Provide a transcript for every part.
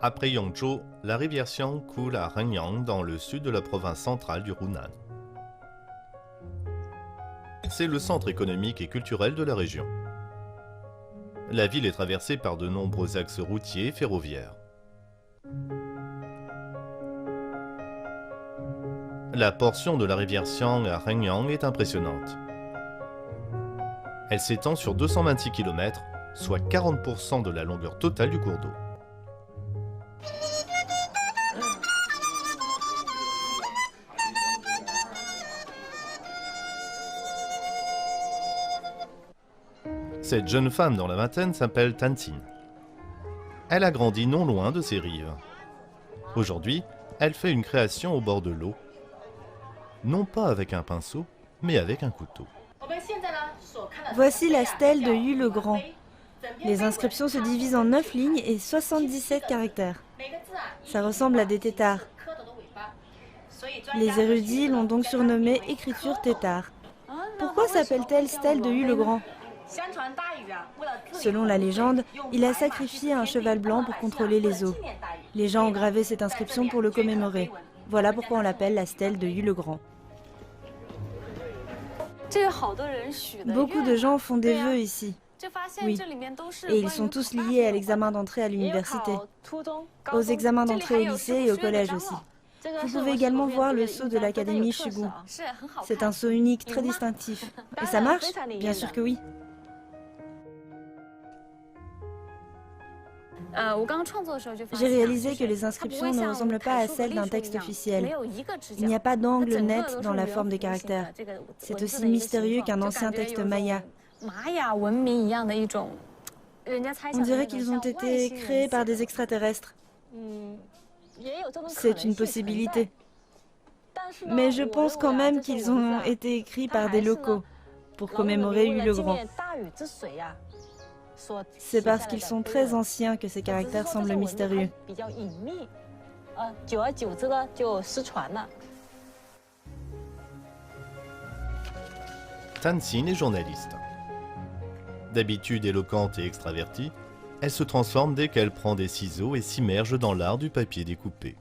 Après Yongzhou, la rivière Xiang coule à Renyang dans le sud de la province centrale du Hunan. C'est le centre économique et culturel de la région. La ville est traversée par de nombreux axes routiers et ferroviaires. La portion de la rivière Xiang à Renyang est impressionnante. Elle s'étend sur 226 km, soit 40% de la longueur totale du cours d'eau. Cette jeune femme dans la vingtaine s'appelle Tan Xin. Elle a grandi non loin de ces rives. Aujourd'hui, elle fait une création au bord de l'eau. Non pas avec un pinceau, mais avec un couteau. Voici la stèle de Yu le Grand. Les inscriptions se divisent en 9 lignes et 77 caractères. Ça ressemble à des têtards. Les érudits l'ont donc surnommée écriture tétard. Pourquoi s'appelle-t-elle stèle de Yu le Grand ? Selon la légende, il a sacrifié un cheval blanc pour contrôler les eaux. Les gens ont gravé cette inscription pour le commémorer. Voilà pourquoi on l'appelle la stèle de Yu le Grand. Beaucoup de gens font des vœux ici. Oui, et ils sont tous liés à l'examen d'entrée à l'université, aux examens d'entrée au lycée et au collège aussi. Vous pouvez également voir le sceau de l'académie Shugu. C'est un sceau unique, très distinctif. Et ça marche ? Bien sûr que oui. J'ai réalisé que les inscriptions ne ressemblent pas à celles d'un texte officiel. Il n'y a pas d'angle net dans la forme des caractères. C'est aussi mystérieux qu'un ancien texte maya. On dirait qu'ils ont été créés par des extraterrestres. C'est une possibilité. Mais je pense quand même qu'ils ont été écrits par des locaux pour commémorer Yu le Grand. C'est parce qu'ils sont très anciens que ces caractères semblent mystérieux. Tan Xin est journaliste. D'habitude éloquente et extravertie, elle se transforme dès qu'elle prend des ciseaux et s'immerge dans l'art du papier découpé.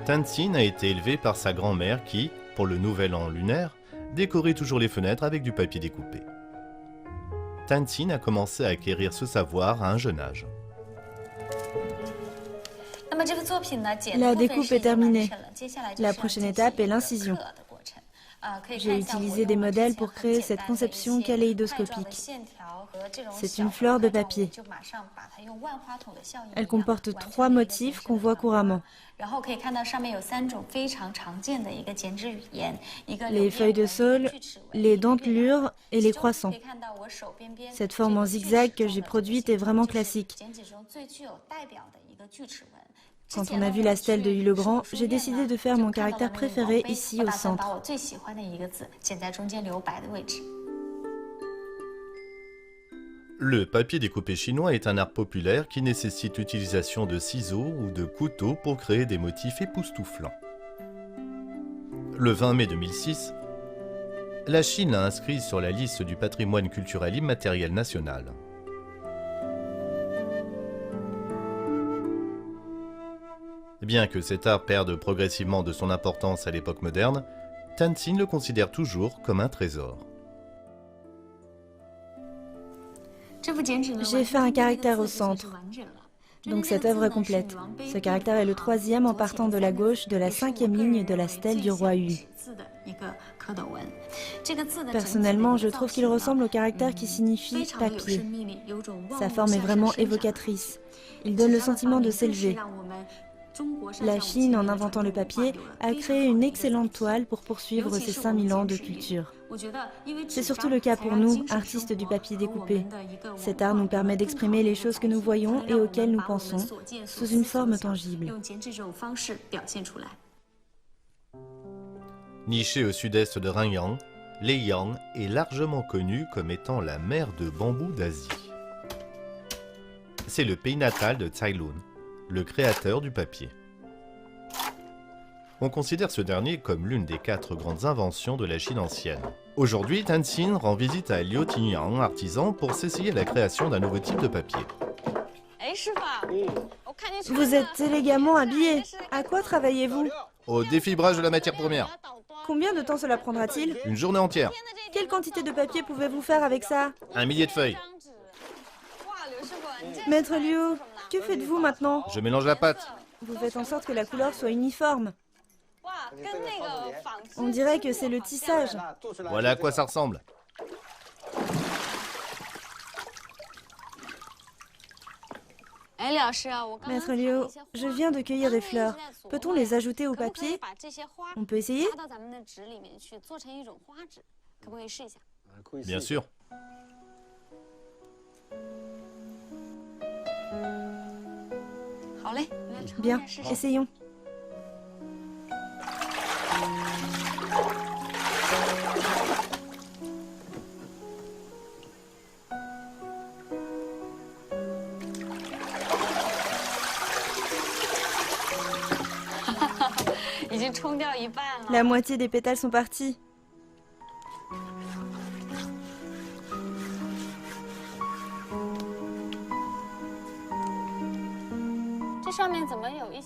Tan Xin a été élevée par sa grand-mère qui, pour le nouvel an lunaire, décorait toujours les fenêtres avec du papier découpé. Tan Xin a commencé à acquérir ce savoir à un jeune âge. La découpe est terminée. La prochaine étape est l'incision. J'ai utilisé des modèles pour créer cette conception kaléidoscopique. C'est une fleur de papier. Elle comporte 3 motifs qu'on voit couramment. Les feuilles de saule, les dentelures et les croissants. Cette forme en zigzag que j'ai produite est vraiment classique. Quand on a vu la stèle de Yu le Grand, j'ai décidé de faire mon caractère préféré ici au centre. Le papier découpé chinois est un art populaire qui nécessite l'utilisation de ciseaux ou de couteaux pour créer des motifs époustouflants. Le 20 mai 2006, la Chine l'a inscrit sur la liste du patrimoine culturel immatériel national. Bien que cet art perde progressivement de son importance à l'époque moderne, Tan Xin le considère toujours comme un trésor. J'ai fait un caractère au centre. Donc cette œuvre est complète. Ce caractère est le 3e en partant de la gauche de la 5e ligne de la stèle du roi Yu. Personnellement, je trouve qu'il ressemble au caractère qui signifie papier. Sa forme est vraiment évocatrice. Il donne le sentiment de s'élever. La Chine, en inventant le papier, a créé une excellente toile pour poursuivre ses 5000 ans de culture. C'est surtout le cas pour nous, artistes du papier découpé. Cet art nous permet d'exprimer les choses que nous voyons et auxquelles nous pensons, sous une forme tangible. Niché au sud-est de Renyang, Leiyang est largement connu comme étant la mer de bambou d'Asie. C'est le pays natal de Cai Lun, le créateur du papier. On considère ce dernier comme l'une des 4 grandes inventions de la Chine ancienne. Aujourd'hui, Tan Xin rend visite à Liu Tingyang, artisan, pour s'essayer à la création d'un nouveau type de papier. Vous êtes élégamment habillé. À quoi travaillez-vous? Au défibrage de la matière première. Combien de temps cela prendra-t-il? Une journée entière. Quelle quantité de papier pouvez-vous faire avec ça? 1 millier de feuilles. Maître Liu, que faites-vous maintenant? Je mélange la pâte. Vous faites en sorte que la couleur soit uniforme. On dirait que c'est le tissage. Voilà à quoi ça ressemble. Maître Liu, je viens de cueillir des fleurs. Peut-on les ajouter au papier? On peut essayer? Bien sûr. Bien, essayons. La moitié des pétales sont partis.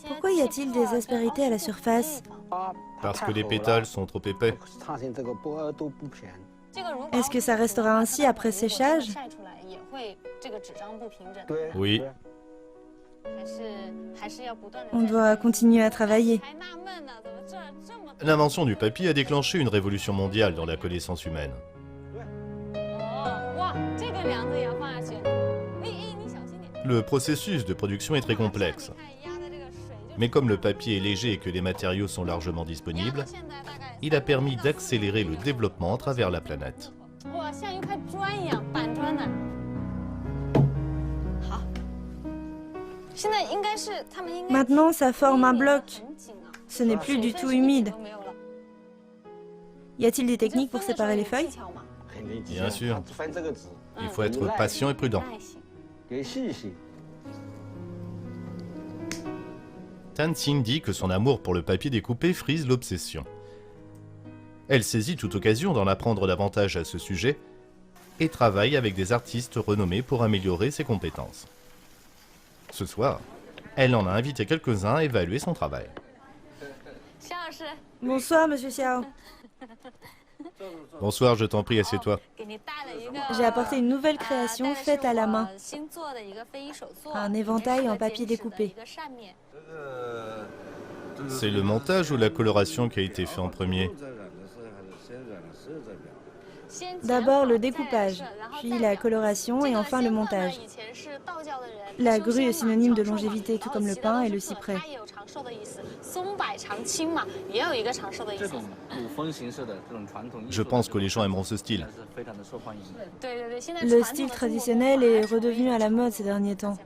Pourquoi y a-t-il des aspérités à la surface? Parce que les pétales sont trop épais. Est-ce que ça restera ainsi après séchage? Oui. On doit continuer à travailler. L'invention du papier a déclenché une révolution mondiale dans la connaissance humaine. Le processus de production est très complexe. Mais comme le papier est léger et que les matériaux sont largement disponibles, il a permis d'accélérer le développement à travers la planète. Maintenant, ça forme un bloc. Ce n'est plus du tout humide. Y a-t-il des techniques pour séparer les feuilles? Bien sûr. Il faut être patient et prudent. Tan Xin dit que son amour pour le papier découpé frise l'obsession. Elle saisit toute occasion d'en apprendre davantage à ce sujet et travaille avec des artistes renommés pour améliorer ses compétences. Ce soir, elle en a invité quelques-uns à évaluer son travail. Bonsoir, monsieur Xiao. Bonsoir, je t'en prie, assieds-toi. J'ai apporté une nouvelle création faite à la main. Un éventail en papier découpé. C'est le montage ou la coloration qui a été fait en premier? D'abord le découpage, puis la coloration et enfin le montage. La grue est synonyme de longévité, tout comme le pin et le cyprès. Je pense que les gens aimeront ce style. Le style traditionnel est redevenu à la mode ces derniers temps.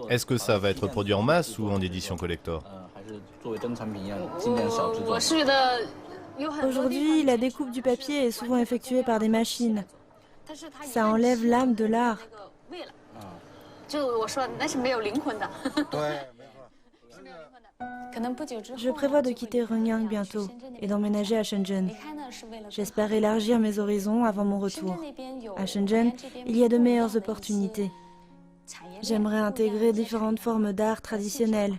Est-ce que ça va être produit en masse ou en édition collector? Aujourd'hui, la découpe du papier est souvent effectuée par des machines. Ça enlève l'âme de l'art. Je prévois de quitter Renyang bientôt et d'emménager à Shenzhen. J'espère élargir mes horizons avant mon retour. À Shenzhen, il y a de meilleures opportunités. J'aimerais intégrer différentes formes d'art traditionnelles.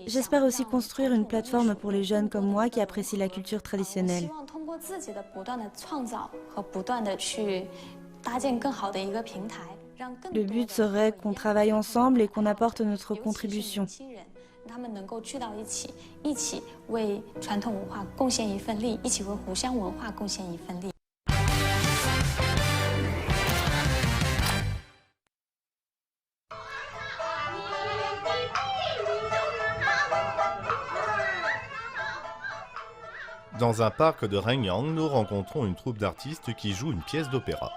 J'espère aussi construire une plateforme pour les jeunes comme moi qui apprécient la culture traditionnelle. Le but serait qu'on travaille ensemble et qu'on apporte notre contribution. Dans un parc de Renyang, nous rencontrons une troupe d'artistes qui joue une pièce d'opéra.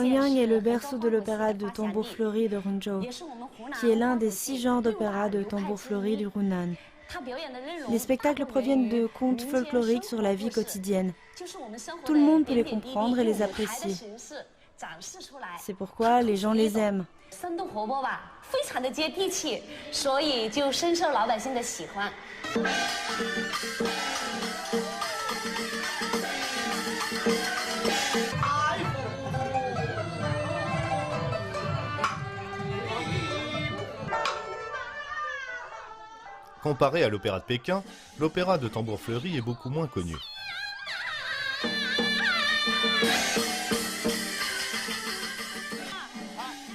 Rongyang est le berceau de l'opéra de tambour fleuri de Hangzhou, qui est l'un des 6 genres d'opéra de tambour fleuri du Hunan. Les spectacles proviennent de contes folkloriques sur la vie quotidienne. Tout le monde peut les comprendre et les apprécier. C'est pourquoi les gens les aiment. Comparé à l'opéra de Pékin, l'opéra de tambour fleuri est beaucoup moins connu.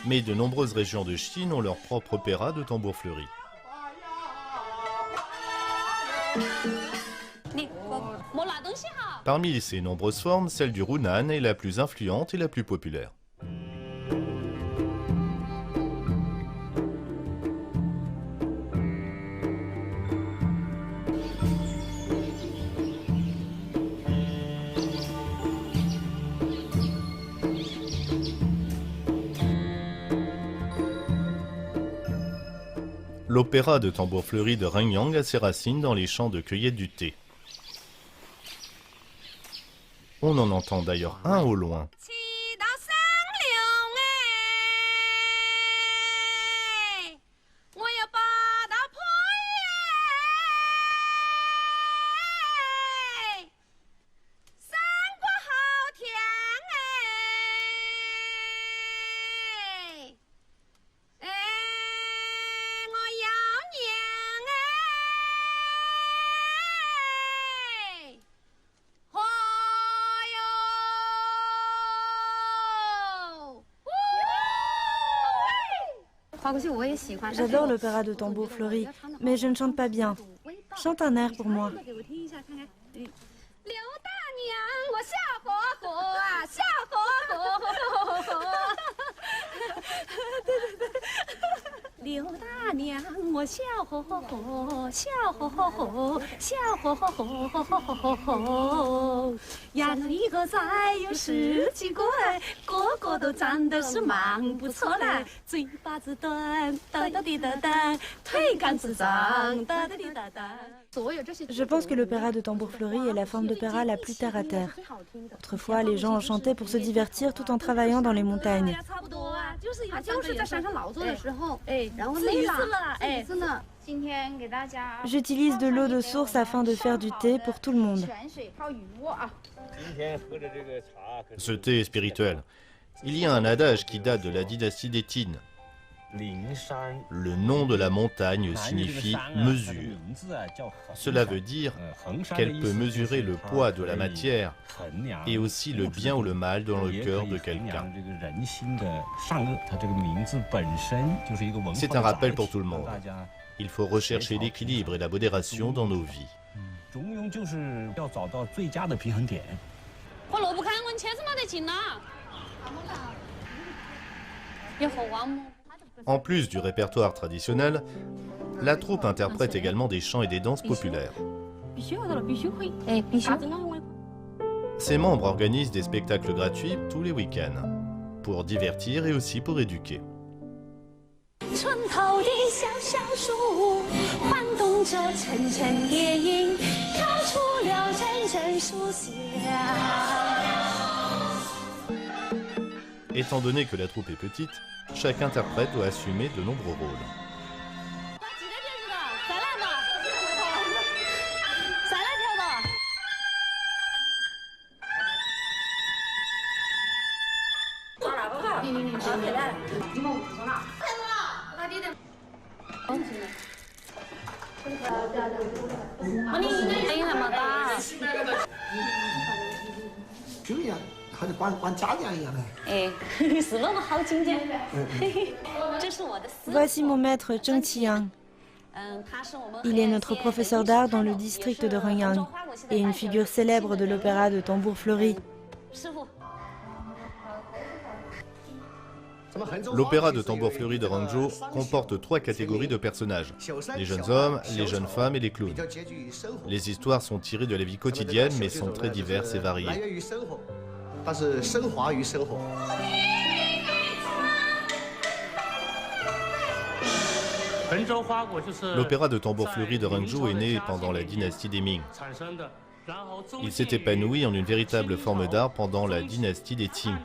Mais de nombreuses régions de Chine ont leur propre opéra de tambour fleuri. Parmi ces nombreuses formes, celle du Hunan est la plus influente et la plus populaire. L'opéra de tambour fleuri de Rengyang a ses racines dans les champs de cueillette du thé. On en entend d'ailleurs un au loin. J'adore l'opéra de tambour fleuri, mais je ne chante pas bien. Chante un air pour moi. Je pense que l'opéra de tambour fleuri est la forme d'opéra la plus terre à terre. Autrefois, les gens en chantaient pour se divertir tout en travaillant dans les montagnes. J'utilise de l'eau de source afin de faire du thé pour tout le monde. Ce thé est spirituel. Il y a un adage qui date de la dynastie des Qin. Le nom de la montagne signifie mesure. Cela veut dire qu'elle peut mesurer le poids de la matière et aussi le bien ou le mal dans le cœur de quelqu'un. C'est un rappel pour tout le monde. Il faut rechercher l'équilibre et la modération dans nos vies. En plus du répertoire traditionnel, la troupe interprète également des chants et des danses populaires. Ses membres organisent des spectacles gratuits tous les week-ends, pour divertir et aussi pour éduquer. Étant donné que la troupe est petite, chaque interprète doit assumer de nombreux rôles. Voici mon maître Zheng Qiyang. Il est notre professeur d'art dans le district de Rengyang et une figure célèbre de l'opéra de tambour fleuri. L'opéra de tambour fleuri de Hangzhou comporte 3 catégories de personnages, les jeunes hommes, les jeunes femmes et les clowns. Les histoires sont tirées de la vie quotidienne mais sont très diverses et variées. L'opéra de tambour fleuri de Rengzhou est né pendant la dynastie des Ming. Il s'est épanoui en une véritable forme d'art pendant la dynastie des Qing.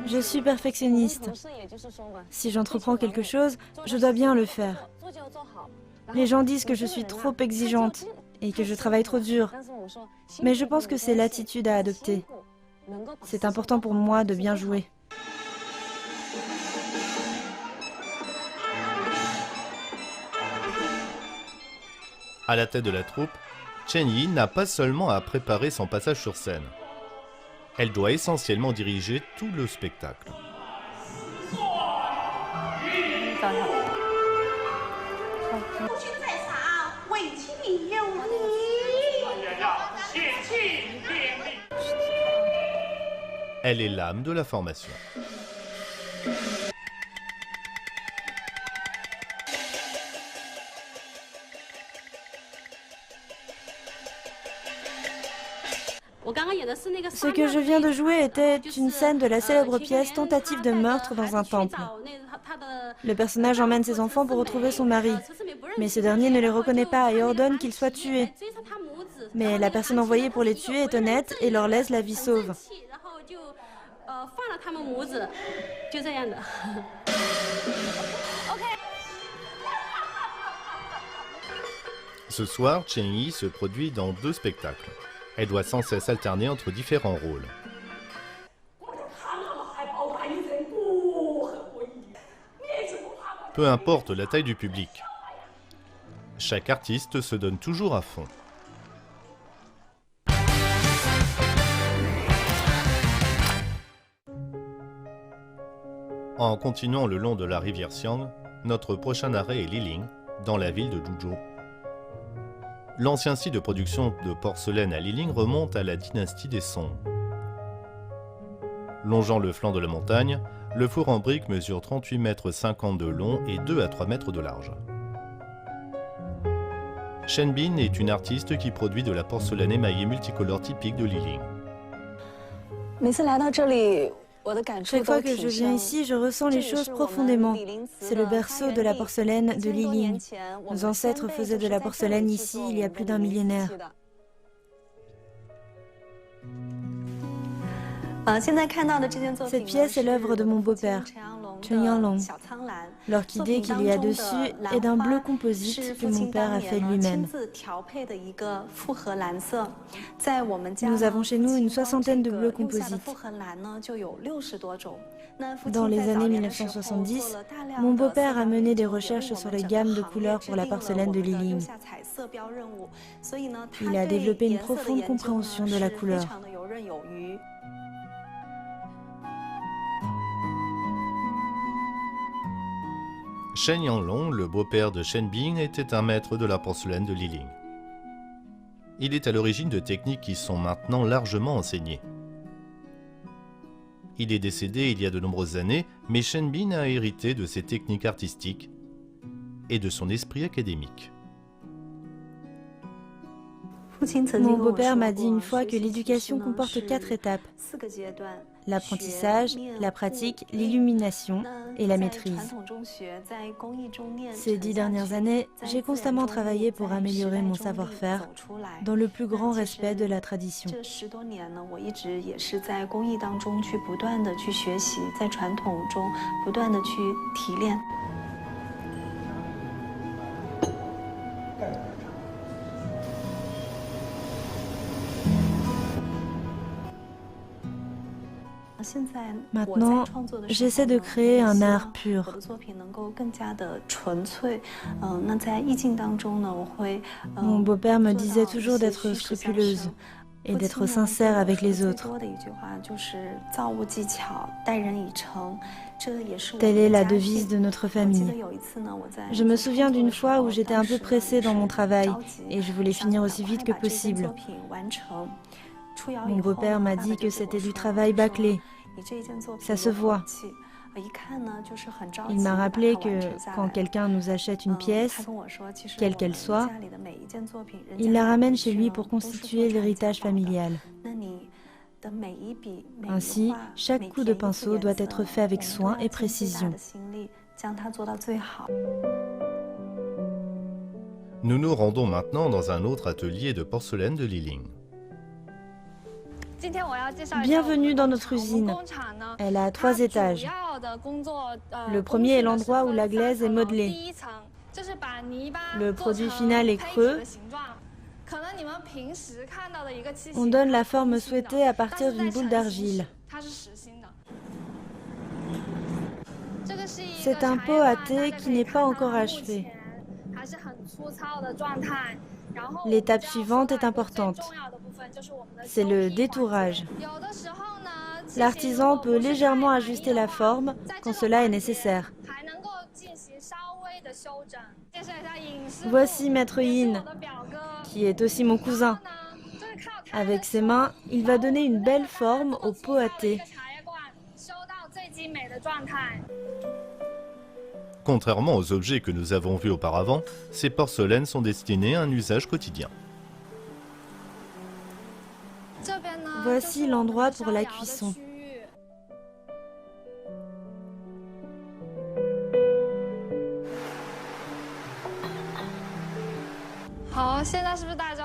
Je suis perfectionniste. Si j'entreprends quelque chose, je dois bien le faire. Les gens disent que je suis trop exigeante et que je travaille trop dur. Mais je pense que c'est l'attitude à adopter. C'est important pour moi de bien jouer. À la tête de la troupe, Chen Yi n'a pas seulement à préparer son passage sur scène. Elle doit essentiellement diriger tout le spectacle. Elle est l'âme de la formation. Ce que je viens de jouer était une scène de la célèbre pièce Tentative de meurtre dans un temple. Le personnage emmène ses enfants pour retrouver son mari, mais ce dernier ne les reconnaît pas et ordonne qu'ils soient tués. Mais la personne envoyée pour les tuer est honnête et leur laisse la vie sauve. Ce soir, Chen Yi se produit dans 2 spectacles. Elle doit sans cesse alterner entre différents rôles. Peu importe la taille du public, chaque artiste se donne toujours à fond. En continuant le long de la rivière Xiang, notre prochain arrêt est Liling, dans la ville de Zhuzhou. L'ancien site de production de porcelaine à Liling remonte à la dynastie des Song. Longeant le flanc de la montagne, le four en briques mesure 38,50 m de long et 2 à 3 mètres de large. Shen Bin est une artiste qui produit de la porcelaine émaillée multicolore typique de Liling. Chaque fois que je viens ici, je ressens les choses profondément. C'est le berceau de la porcelaine de Liling. Nos ancêtres faisaient de la porcelaine ici il y a plus d'un millénaire. Cette pièce est l'œuvre de mon beau-père, Chen Yanglong. L'orchidée qu'il y a dessus est d'un bleu composite que mon père a fait lui-même. Nous avons chez nous une soixantaine de bleus composites. Dans les années 1970, mon beau-père a mené des recherches sur les gammes de couleurs pour la porcelaine de Liling. Il a développé une profonde compréhension de la couleur. Shen Yanglong, le beau-père de Shen Bin, était un maître de la porcelaine de Liling. Il est à l'origine de techniques qui sont maintenant largement enseignées. Il est décédé il y a de nombreuses années, mais Shen Bin a hérité de ses techniques artistiques et de son esprit académique. Mon beau-père m'a dit une fois que l'éducation comporte 4 étapes. L'apprentissage, la pratique, l'illumination et la maîtrise. Ces 10 dernières années, j'ai constamment travaillé pour améliorer mon savoir-faire dans le plus grand respect de la tradition. Maintenant, j'essaie de créer un art pur. Mon beau-père me disait toujours d'être scrupuleuse et d'être sincère avec les autres. Telle est la devise de notre famille. Je me souviens d'une fois où j'étais un peu pressée dans mon travail et je voulais finir aussi vite que possible. Mon beau-père m'a dit que c'était du travail bâclé. Ça se voit. Il m'a rappelé que quand quelqu'un nous achète une pièce, quelle qu'elle soit, il la ramène chez lui pour constituer l'héritage familial. Ainsi, chaque coup de pinceau doit être fait avec soin et précision. Nous nous rendons maintenant dans un autre atelier de porcelaine de Liling. Bienvenue dans notre usine. Elle a 3 étages. Le premier est l'endroit où la glaise est modelée. Le produit final est creux. On donne la forme souhaitée à partir d'une boule d'argile. C'est un pot à thé qui n'est pas encore achevé. L'étape suivante est importante. C'est le détourage. L'artisan peut légèrement ajuster la forme quand cela est nécessaire. Voici Maître Yin, qui est aussi mon cousin. Avec ses mains, il va donner une belle forme au pot à thé. Contrairement aux objets que nous avons vus auparavant, ces porcelaines sont destinées à un usage quotidien. Voici l'endroit pour la cuisson.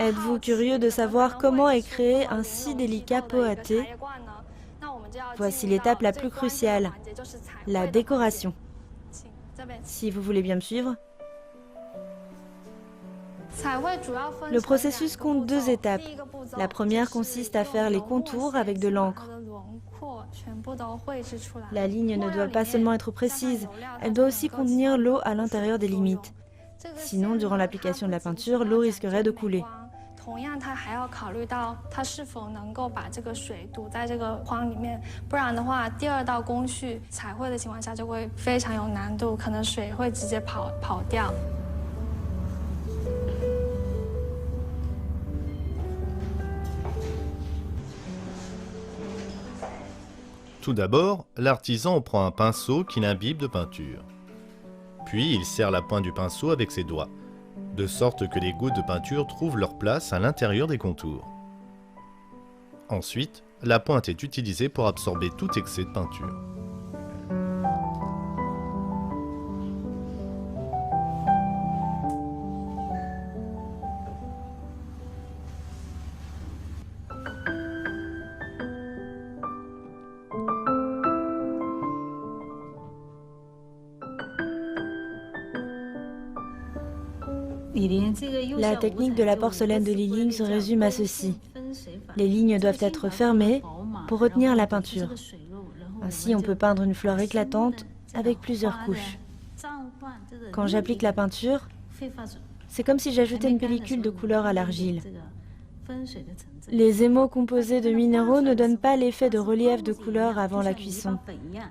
Êtes-vous curieux de savoir comment est créé un si délicat pot à thé? Voici l'étape la plus cruciale, la décoration. Si vous voulez bien me suivre. Le processus compte 2 étapes. La première consiste à faire les contours avec de l'encre. La ligne ne doit pas seulement être précise, elle doit aussi contenir l'eau à l'intérieur des limites. Sinon, durant l'application de la peinture, l'eau risquerait de couler. Tout d'abord, l'artisan prend un pinceau qu'il imbibe de peinture. Puis il serre la pointe du pinceau avec ses doigts, de sorte que les gouttes de peinture trouvent leur place à l'intérieur des contours. Ensuite, la pointe est utilisée pour absorber tout excès de peinture. La technique de la porcelaine de Liling se résume à ceci. Les lignes doivent être fermées pour retenir la peinture. Ainsi, on peut peindre une fleur éclatante avec plusieurs couches. Quand j'applique la peinture, c'est comme si j'ajoutais une pellicule de couleur à l'argile. Les émaux composés de minéraux ne donnent pas l'effet de relief de couleur avant la cuisson.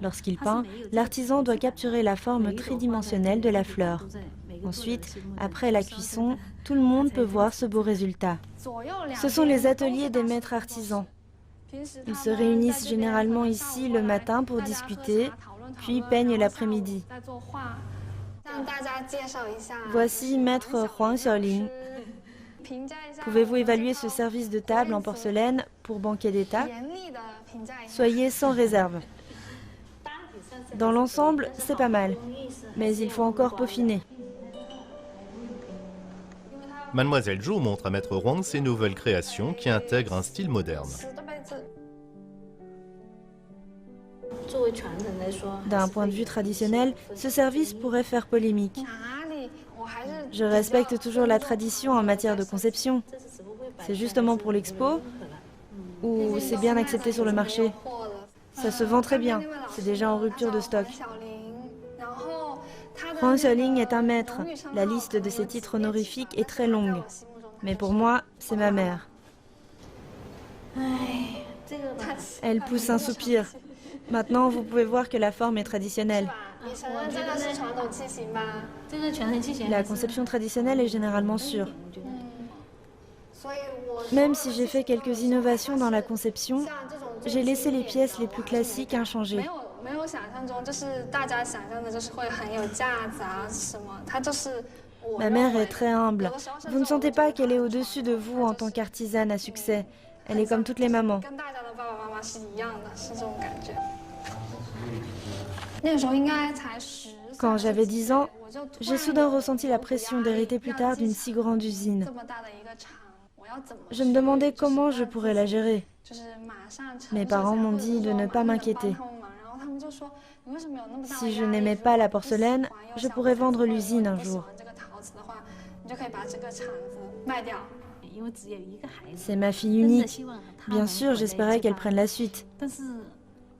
Lorsqu'il peint, l'artisan doit capturer la forme tridimensionnelle de la fleur. Ensuite, après la cuisson, tout le monde peut voir ce beau résultat. Ce sont les ateliers des maîtres artisans. Ils se réunissent généralement ici le matin pour discuter, puis peignent l'après-midi. Voici Maître Huang Xiaoling. Pouvez-vous évaluer ce service de table en porcelaine pour banquet d'État? Soyez sans réserve. Dans l'ensemble, c'est pas mal, mais il faut encore peaufiner. Mademoiselle Zhou montre à Maître Huang ses nouvelles créations qui intègrent un style moderne. D'un point de vue traditionnel, ce service pourrait faire polémique. Je respecte toujours la tradition en matière de conception. C'est justement pour l'expo ou c'est bien accepté sur le marché? Ça se vend très bien, c'est déjà en rupture de stock. Huang Xiaoling est un maître. La liste de ses titres honorifiques est très longue. Mais pour moi, c'est ma mère. Elle pousse un soupir. Maintenant, vous pouvez voir que la forme est traditionnelle. La conception traditionnelle est généralement sûre. Même si j'ai fait quelques innovations dans la conception, j'ai laissé les pièces les plus classiques inchangées. Ma mère est très humble. Vous ne sentez pas qu'elle est au-dessus de vous en tant qu'artisane à succès. Elle est comme toutes les mamans. Quand j'avais 10 ans, j'ai soudain ressenti la pression d'hériter plus tard d'une si grande usine. Je me demandais comment je pourrais la gérer. Mes parents m'ont dit de ne pas m'inquiéter. Si je n'aimais pas la porcelaine, je pourrais vendre l'usine un jour. C'est ma fille unique. Bien sûr, j'espérais qu'elle prenne la suite.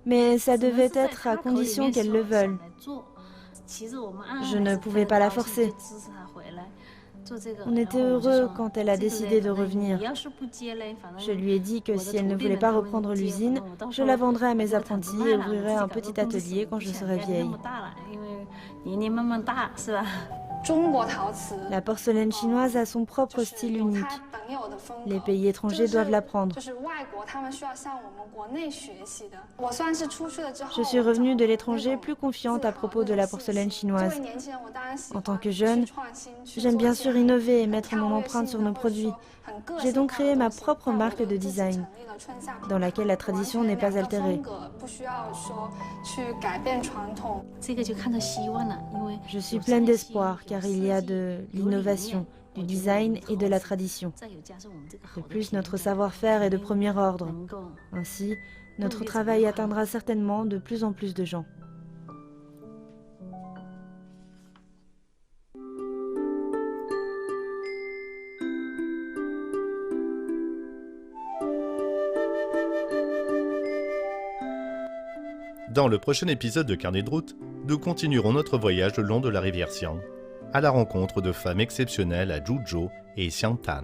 Mais ça devait être à condition qu'elle le veuille. Je ne pouvais pas la forcer. On était heureux quand elle a décidé de revenir. Je lui ai dit que si elle ne voulait pas reprendre l'usine, je la vendrais à mes apprentis et ouvrirais un petit atelier quand je serais vieille. La porcelaine chinoise a son propre style unique. Les pays étrangers doivent l'apprendre. Je suis revenue de l'étranger plus confiante à propos de la porcelaine chinoise. En tant que jeune, j'aime bien sûr innover et mettre mon empreinte sur nos produits. J'ai donc créé ma propre marque de design, dans laquelle la tradition n'est pas altérée. Je suis pleine d'espoir car il y a de l'innovation, du design et de la tradition. De plus, notre savoir-faire est de premier ordre. Ainsi, notre travail atteindra certainement de plus en plus de gens. Dans le prochain épisode de Carnet de route, nous continuerons notre voyage le long de la rivière Xiang, à la rencontre de femmes exceptionnelles à Zhuzhou et Xiangtan.